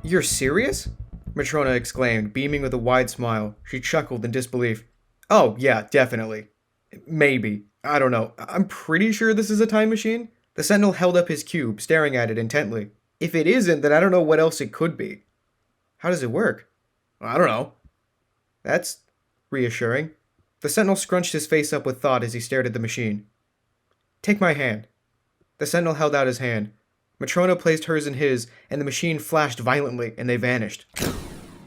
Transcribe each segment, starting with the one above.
You're serious? Matrona exclaimed, beaming with a wide smile. She chuckled in disbelief. Oh, yeah, definitely. Maybe. I don't know. I'm pretty sure this is a time machine. The Sentinel held up his cube, staring at it intently. If it isn't, then I don't know what else it could be. How does it work? I don't know. That's reassuring. The Sentinel scrunched his face up with thought as he stared at the machine. Take my hand. The Sentinel held out his hand. Matrona placed hers in his, and the machine flashed violently, and they vanished.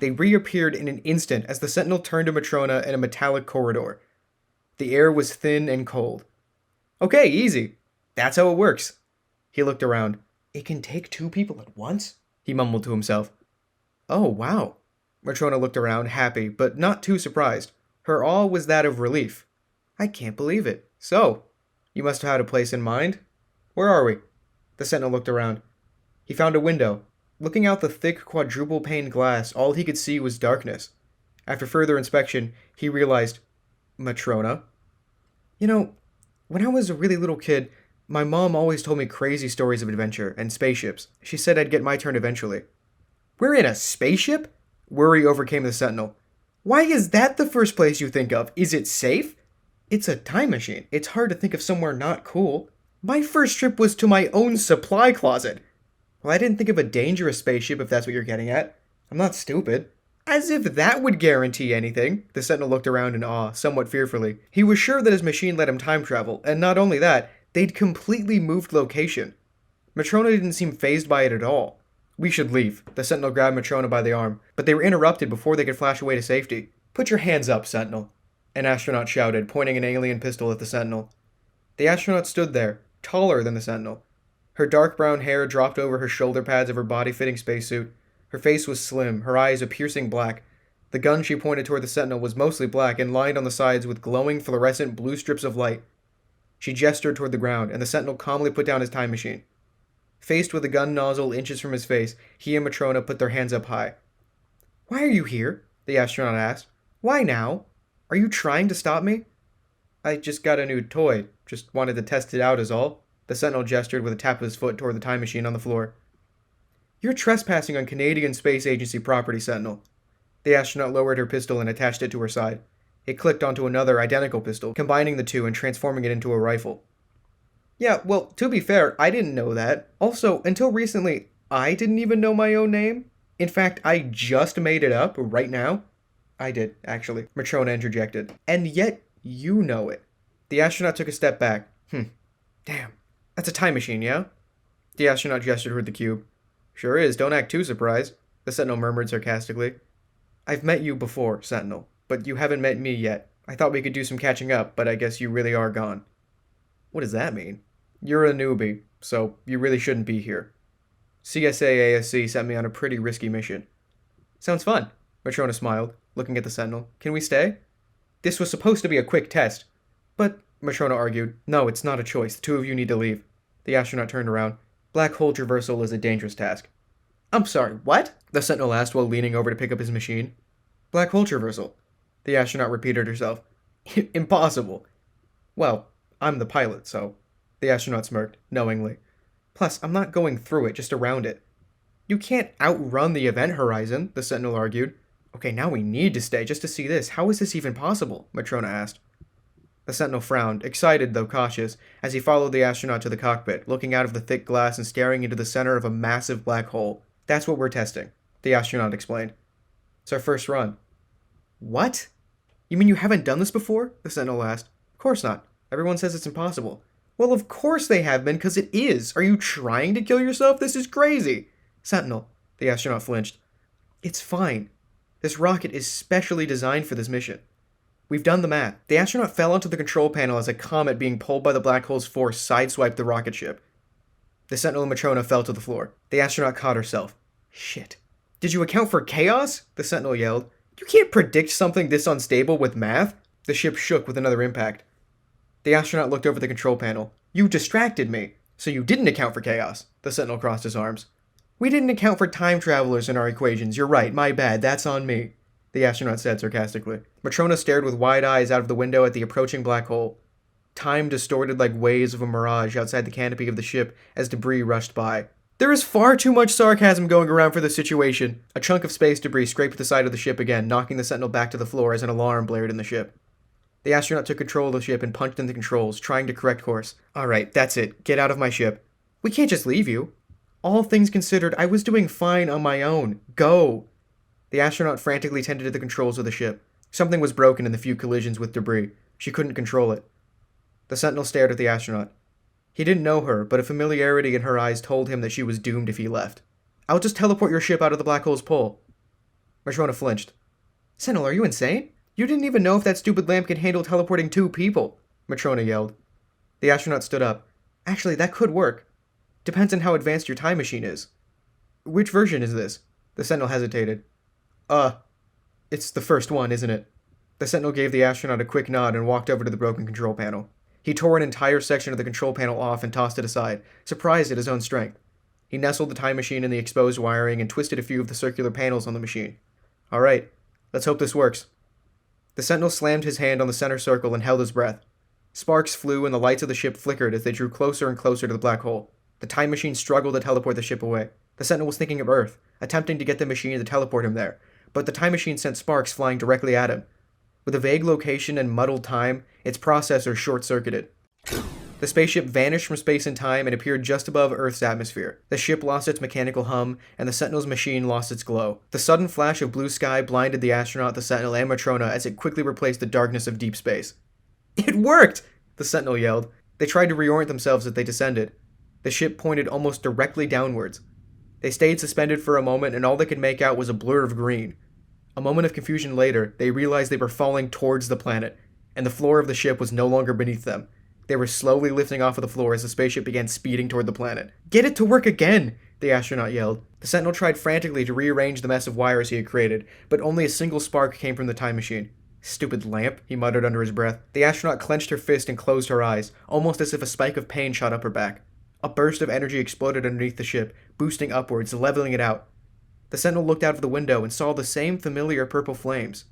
They reappeared in an instant as the Sentinel turned to Matrona in a metallic corridor. The air was thin and cold. Okay, easy. That's how it works. He looked around. It can take two people at once? He mumbled to himself. Oh, wow. Matrona looked around, happy, but not too surprised. Her awe was that of relief. I can't believe it. So, you must have had a place in mind? Where are we? The Sentinel looked around. He found a window. Looking out the thick quadruple-pane glass, all he could see was darkness. After further inspection, he realized, Matrona? You know, when I was a really little kid, my mom always told me crazy stories of adventure and spaceships. She said I'd get my turn eventually. We're in a spaceship? Worry overcame the Sentinel. Why is that the first place you think of? Is it safe? It's a time machine. It's hard to think of somewhere not cool. My first trip was to my own supply closet. Well, I didn't think of a dangerous spaceship if that's what you're getting at. I'm not stupid. As if that would guarantee anything. The Sentinel looked around in awe, somewhat fearfully. He was sure that his machine let him time travel, and not only that, they'd completely moved location. Matrona didn't seem fazed by it at all. We should leave. The Sentinel grabbed Matrona by the arm, but they were interrupted before they could flash away to safety. Put your hands up, Sentinel. An astronaut shouted, pointing an alien pistol at the Sentinel. The astronaut stood there, taller than the Sentinel. Her dark brown hair dropped over her shoulder pads of her body-fitting spacesuit. Her face was slim, her eyes a piercing black. The gun she pointed toward the Sentinel was mostly black and lined on the sides with glowing fluorescent blue strips of light. She gestured toward the ground, and the Sentinel calmly put down his time machine. Faced with the gun nozzle inches from his face, he and Matrona put their hands up high. Why are you here? The astronaut asked. Why now? Are you trying to stop me? I just got a new toy. Just wanted to test it out is all. The Sentinel gestured with a tap of his foot toward the time machine on the floor. You're trespassing on Canadian Space Agency property, Sentinel. The astronaut lowered her pistol and attached it to her side. It clicked onto another identical pistol, combining the two and transforming it into a rifle. Yeah, well, to be fair, I didn't know that. Also, until recently, I didn't even know my own name. In fact, I just made it up right now. I did, actually, Matrona interjected. And yet, you know it. The astronaut took a step back. Damn. That's a time machine, yeah? The astronaut gestured toward the cube. Sure is, don't act too surprised, the Sentinel murmured sarcastically. I've met you before, Sentinel, but you haven't met me yet. I thought we could do some catching up, but I guess you really are gone. What does that mean? You're a newbie, so you really shouldn't be here. CSA ASC sent me on a pretty risky mission. Sounds fun, Matrona smiled, looking at the Sentinel. Can we stay? This was supposed to be a quick test. But, Matrona argued, no, it's not a choice. The two of you need to leave. The astronaut turned around. Black hole traversal is a dangerous task. I'm sorry, what? The Sentinel asked while leaning over to pick up his machine. Black hole traversal. The astronaut repeated herself. Impossible. Well, I'm the pilot, so... The astronaut smirked, knowingly. Plus, I'm not going through it, just around it. You can't outrun the event horizon, the Sentinel argued. Okay, now we need to stay just to see this. How is this even possible? Matrona asked. The Sentinel frowned, excited though cautious, as he followed the astronaut to the cockpit, looking out of the thick glass and staring into the center of a massive black hole. That's what we're testing, the astronaut explained. It's our first run. What? You mean you haven't done this before? The Sentinel asked. Of course not. Everyone says it's impossible. Well, of course they have been, because it is. Are you trying to kill yourself? This is crazy. Sentinel, the astronaut flinched. It's fine. This rocket is specially designed for this mission. We've done the math. The astronaut fell onto the control panel as a comet being pulled by the black hole's force sideswiped the rocket ship. The Sentinel and Matrona fell to the floor. The astronaut caught herself. Shit. Did you account for chaos? The Sentinel yelled. You can't predict something this unstable with math. The ship shook with another impact. The astronaut looked over the control panel. You distracted me. So you didn't account for chaos. The Sentinel crossed his arms. We didn't account for time travelers in our equations. You're right. My bad. That's on me. The astronaut said sarcastically. Matrona stared with wide eyes out of the window at the approaching black hole. Time distorted like waves of a mirage outside the canopy of the ship as debris rushed by. There is far too much sarcasm going around for this situation. A chunk of space debris scraped the side of the ship again, knocking the Sentinel back to the floor as an alarm blared in the ship. The astronaut took control of the ship and punched in the controls, trying to correct course. Alright, that's it. Get out of my ship. We can't just leave you. All things considered, I was doing fine on my own. Go! The astronaut frantically tended to the controls of the ship. Something was broken in the few collisions with debris. She couldn't control it. The Sentinel stared at the astronaut. He didn't know her, but a familiarity in her eyes told him that she was doomed if he left. I'll just teleport your ship out of the black hole's pull. Matrona flinched. Sentinel, are you insane? You didn't even know if that stupid lamp could handle teleporting 2 people, Matrona yelled. The astronaut stood up. Actually, that could work. Depends on how advanced your time machine is. Which version is this? The Sentinel hesitated. It's the first one, isn't it? The Sentinel gave the astronaut a quick nod and walked over to the broken control panel. He tore an entire section of the control panel off and tossed it aside, surprised at his own strength. He nestled the time machine in the exposed wiring and twisted a few of the circular panels on the machine. All right, let's hope this works. The Sentinel slammed his hand on the center circle and held his breath. Sparks flew and the lights of the ship flickered as they drew closer and closer to the black hole. The time machine struggled to teleport the ship away. The Sentinel was thinking of Earth, attempting to get the machine to teleport him there, but the time machine sent sparks flying directly at him. With a vague location and muddled time, its processor short-circuited. The spaceship vanished from space and time and appeared just above Earth's atmosphere. The ship lost its mechanical hum, and the Sentinel's machine lost its glow. The sudden flash of blue sky blinded the astronaut, the Sentinel, and Matrona as it quickly replaced the darkness of deep space. It worked! The Sentinel yelled. They tried to reorient themselves as they descended. The ship pointed almost directly downwards. They stayed suspended for a moment, and all they could make out was a blur of green. A moment of confusion later, they realized they were falling towards the planet, and the floor of the ship was no longer beneath them. They were slowly lifting off of the floor as the spaceship began speeding toward the planet. Get it to work again! The astronaut yelled. The Sentinel tried frantically to rearrange the mess of wires he had created, but only a single spark came from the time machine. Stupid lamp, he muttered under his breath. The astronaut clenched her fist and closed her eyes, almost as if a spike of pain shot up her back. A burst of energy exploded underneath the ship, boosting upwards, leveling it out. The Sentinel looked out of the window and saw the same familiar purple flames.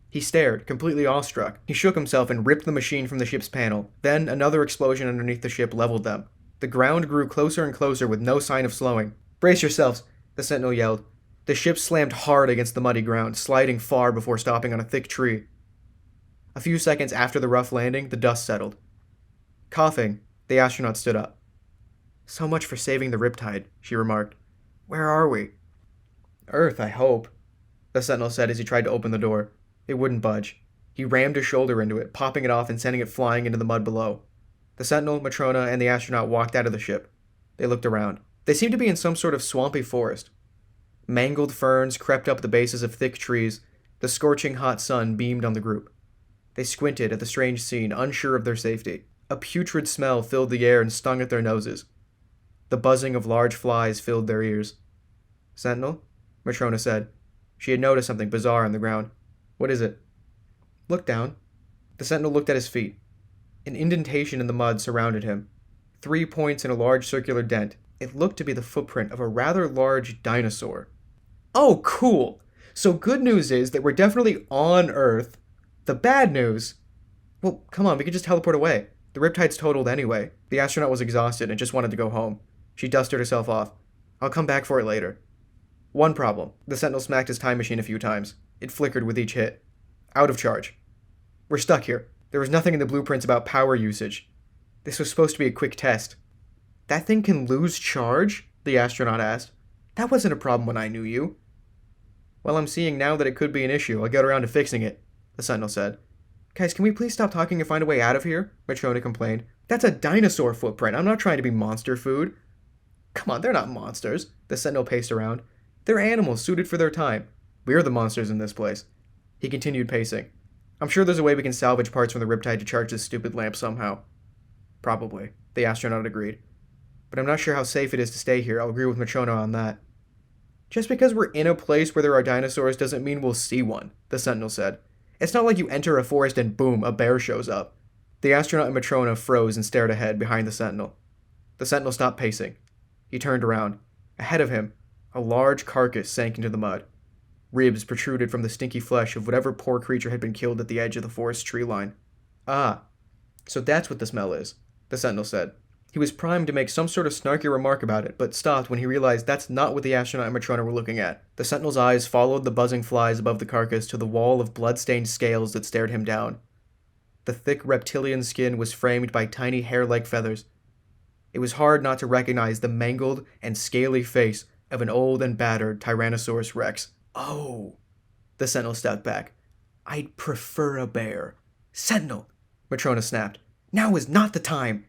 He stared, completely awestruck. He shook himself and ripped the machine from the ship's panel. Then another explosion underneath the ship leveled them. The ground grew closer and closer with no sign of slowing. Brace yourselves, the Sentinel yelled. The ship slammed hard against the muddy ground, sliding far before stopping on a thick tree. A few seconds after the rough landing, the dust settled. Coughing, the astronaut stood up. So much for saving the riptide, she remarked. Where are we? Earth, I hope, the Sentinel said as he tried to open the door. It wouldn't budge. He rammed his shoulder into it, popping it off and sending it flying into the mud below. The Sentinel, Matrona, and the astronaut walked out of the ship. They looked around. They seemed to be in some sort of swampy forest. Mangled ferns crept up the bases of thick trees. The scorching hot sun beamed on the group. They squinted at the strange scene, unsure of their safety. A putrid smell filled the air and stung at their noses. The buzzing of large flies filled their ears. Sentinel? Matrona said. She had noticed something bizarre on the ground. What is it? Look down. The Sentinel looked at his feet. An indentation in the mud surrounded him. 3 points in a large circular dent. It looked to be the footprint of a rather large dinosaur. Oh, cool! So good news is that we're definitely on Earth. The bad news... Well, come on, we could just teleport away. The riptide's totaled anyway. The astronaut was exhausted and just wanted to go home. She dusted herself off. I'll come back for it later. One problem. The Sentinel smacked his time machine a few times. It flickered with each hit. Out of charge. We're stuck here. There was nothing in the blueprints about power usage. This was supposed to be a quick test. That thing can lose charge? The astronaut asked. That wasn't a problem when I knew you. Well, I'm seeing now that it could be an issue. I'll get around to fixing it, the Sentinel said. Guys, can we please stop talking and find a way out of here? Matrona complained. That's a dinosaur footprint. I'm not trying to be monster food. Come on, they're not monsters. The Sentinel paced around. They're animals suited for their time. We're the monsters in this place. He continued pacing. I'm sure there's a way we can salvage parts from the riptide to charge this stupid lamp somehow. Probably, the astronaut agreed. But I'm not sure how safe it is to stay here. I'll agree with Matrona on that. Just because we're in a place where there are dinosaurs doesn't mean we'll see one, the Sentinel said. It's not like you enter a forest and boom, a bear shows up. The astronaut and Matrona froze and stared ahead behind the Sentinel. The Sentinel stopped pacing. He turned around. Ahead of him, a large carcass sank into the mud. Ribs protruded from the stinky flesh of whatever poor creature had been killed at the edge of the forest tree line. Ah, so that's what the smell is, the Sentinel said. He was primed to make some sort of snarky remark about it, but stopped when he realized that's not what the astronaut and Matrona were looking at. The Sentinel's eyes followed the buzzing flies above the carcass to the wall of blood-stained scales that stared him down. The thick reptilian skin was framed by tiny hair-like feathers. It was hard not to recognize the mangled and scaly face of an old and battered Tyrannosaurus Rex. Oh, the Sentinel stepped back. I'd prefer a bear. Sentinel, Matrona snapped. Now is not the time.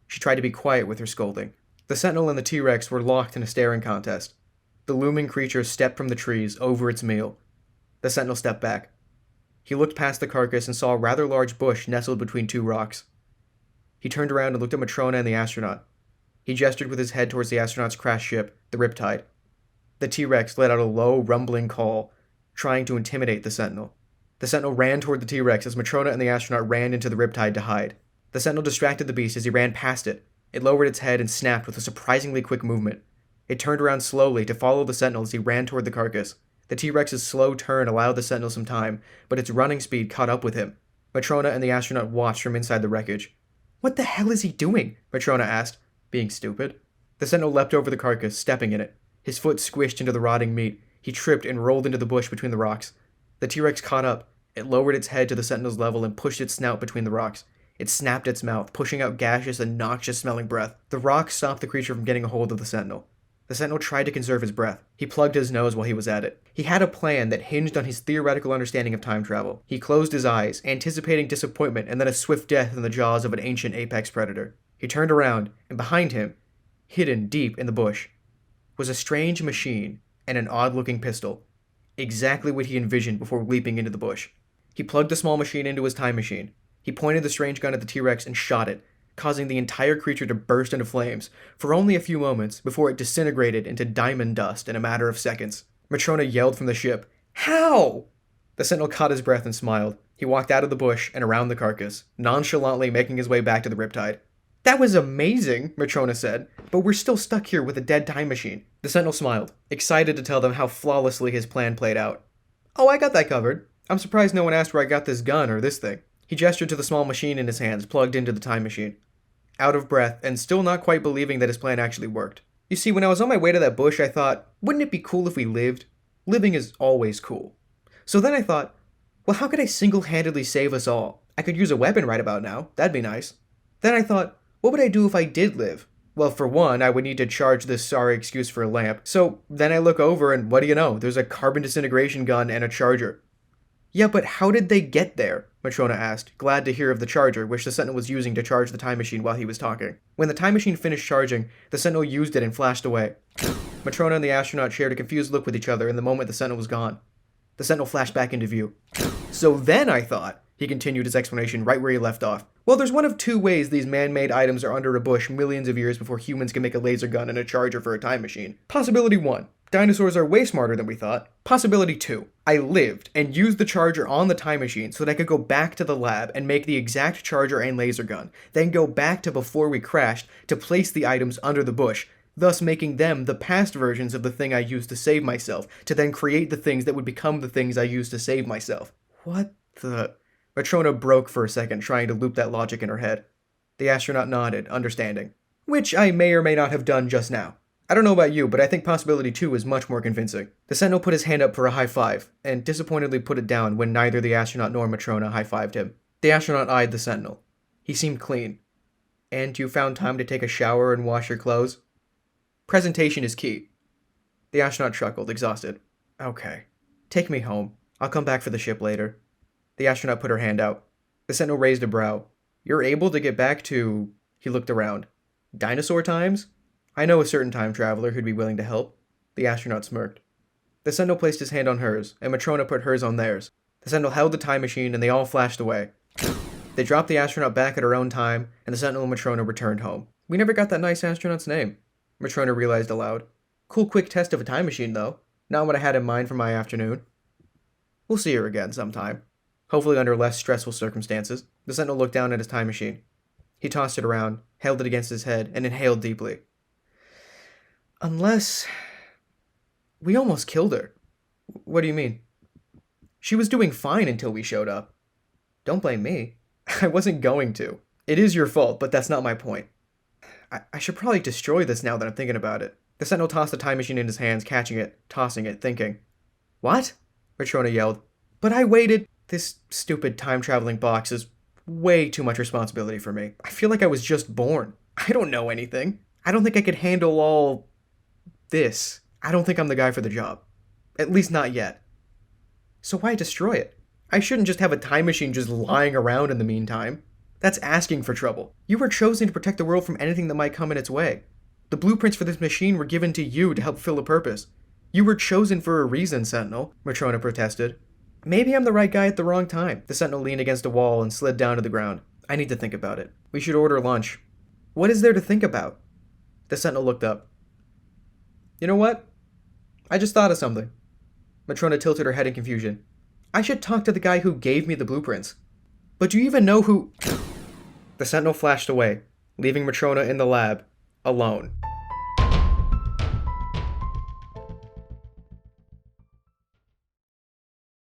She tried to be quiet with her scolding. The Sentinel and the T-Rex were locked in a staring contest. The looming creature stepped from the trees over its meal. The Sentinel stepped back. He looked past the carcass and saw a rather large bush nestled between two rocks. He turned around and looked at Matrona and the astronaut. He gestured with his head towards the astronaut's crashed ship, the Riptide. The T-Rex let out a low, rumbling call, trying to intimidate the Sentinel. The Sentinel ran toward the T-Rex as Matrona and the astronaut ran into the Riptide to hide. The Sentinel distracted the beast as he ran past it. It lowered its head and snapped with a surprisingly quick movement. It turned around slowly to follow the Sentinel as he ran toward the carcass. The T-Rex's slow turn allowed the Sentinel some time, but its running speed caught up with him. Matrona and the astronaut watched from inside the wreckage. "What the hell is he doing?" Matrona asked, being stupid. The Sentinel leapt over the carcass, stepping in it. His foot squished into the rotting meat. He tripped and rolled into the bush between the rocks. The T-Rex caught up. It lowered its head to the Sentinel's level and pushed its snout between the rocks. It snapped its mouth, pushing out gaseous and noxious-smelling breath. The rocks stopped the creature from getting a hold of the Sentinel. The Sentinel tried to conserve his breath. He plugged his nose while he was at it. He had a plan that hinged on his theoretical understanding of time travel. He closed his eyes, anticipating disappointment and then a swift death in the jaws of an ancient apex predator. He turned around, and behind him, hidden deep in the bush, was a strange machine and an odd-looking pistol. Exactly what he envisioned before leaping into the bush. He plugged the small machine into his time machine. He pointed the strange gun at the T-Rex and shot it, causing the entire creature to burst into flames for only a few moments before it disintegrated into diamond dust in a matter of seconds. Matrona yelled from the ship, "How?" The Sentinel caught his breath and smiled. He walked out of the bush and around the carcass, nonchalantly making his way back to the Riptide. "That was amazing," Matrona said, "but we're still stuck here with a dead time machine." The Sentinel smiled, excited to tell them how flawlessly his plan played out. "Oh, I got that covered. I'm surprised no one asked where I got this gun or this thing." He gestured to the small machine in his hands, plugged into the time machine. Out of breath, and still not quite believing that his plan actually worked. "You see, when I was on my way to that bush, I thought, wouldn't it be cool if we lived? Living is always cool. So then I thought, well, how could I single-handedly save us all? I could use a weapon right about now. That'd be nice. Then I thought, what would I do if I did live? Well, for one, I would need to charge this sorry excuse for a lamp. So then I look over and what do you know? There's a carbon disintegration gun and a charger." "Yeah, but how did they get there?" Matrona asked, glad to hear of the charger, which the Sentinel was using to charge the time machine while he was talking. When the time machine finished charging, the Sentinel used it and flashed away. Matrona and the astronaut shared a confused look with each other in the moment the Sentinel was gone. The Sentinel flashed back into view. "So then I thought," he continued his explanation right where he left off, "well, there's one of two ways these man-made items are under a bush millions of years before humans can make a laser gun and a charger for a time machine. Possibility 1. Dinosaurs are way smarter than we thought. Possibility 2. I lived and used the charger on the time machine so that I could go back to the lab and make the exact charger and laser gun, then go back to before we crashed to place the items under the bush, thus making them the past versions of the thing I used to save myself, to then create the things that would become the things I used to save myself." "What the..." Matrona broke for a second, trying to loop that logic in her head. The astronaut nodded, understanding. "Which I may or may not have done just now. I don't know about you, but I think possibility 2 is much more convincing." The Sentinel put his hand up for a high five, and disappointedly put it down when neither the astronaut nor Matrona high-fived him. The astronaut eyed the Sentinel. He seemed clean. "And you found time to take a shower and wash your clothes?" "Presentation is key." The astronaut chuckled, exhausted. "Okay. Take me home. I'll come back for the ship later." The astronaut put her hand out. The Sentinel raised a brow. "You're able to get back to..." He looked around. "Dinosaur times? I know a certain time traveler who'd be willing to help." The astronaut smirked. The Sentinel placed his hand on hers, and Matrona put hers on theirs. The Sentinel held the time machine, and they all flashed away. They dropped the astronaut back at her own time, and the Sentinel and Matrona returned home. "We never got that nice astronaut's name," Matrona realized aloud. "Cool quick test of a time machine, though. Not what I had in mind for my afternoon." "We'll see her again sometime. Hopefully under less stressful circumstances." The Sentinel looked down at his time machine. He tossed it around, held it against his head, and inhaled deeply. "Unless... we almost killed her." "What do you mean?" "She was doing fine until we showed up." "Don't blame me. I wasn't going to. It is your fault, but that's not my point. I should probably destroy this now that I'm thinking about it. The Sentinel tossed the time machine in his hands, catching it, tossing it, thinking. What? Matrona yelled. But I waited. This stupid time-traveling box is way too much responsibility for me. I feel like I was just born. I don't know anything. I don't think I could handle all this. I don't think I'm the guy for the job. At least not yet. So why destroy it? I shouldn't just have a time machine just lying around in the meantime. That's asking for trouble. You were chosen to protect the world from anything that might come in its way. The blueprints for this machine were given to you to help fill a purpose. You were chosen for a reason, Sentinel, Matrona protested. Maybe I'm the right guy at the wrong time. The Sentinel leaned against a wall and slid down to the ground. I need to think about it. We should order lunch. What is there to think about? The Sentinel looked up. You know what? I just thought of something. Matrona tilted her head in confusion. I should talk to the guy who gave me the blueprints. But do you even know who... The Sentinel flashed away, leaving Matrona in the lab, alone.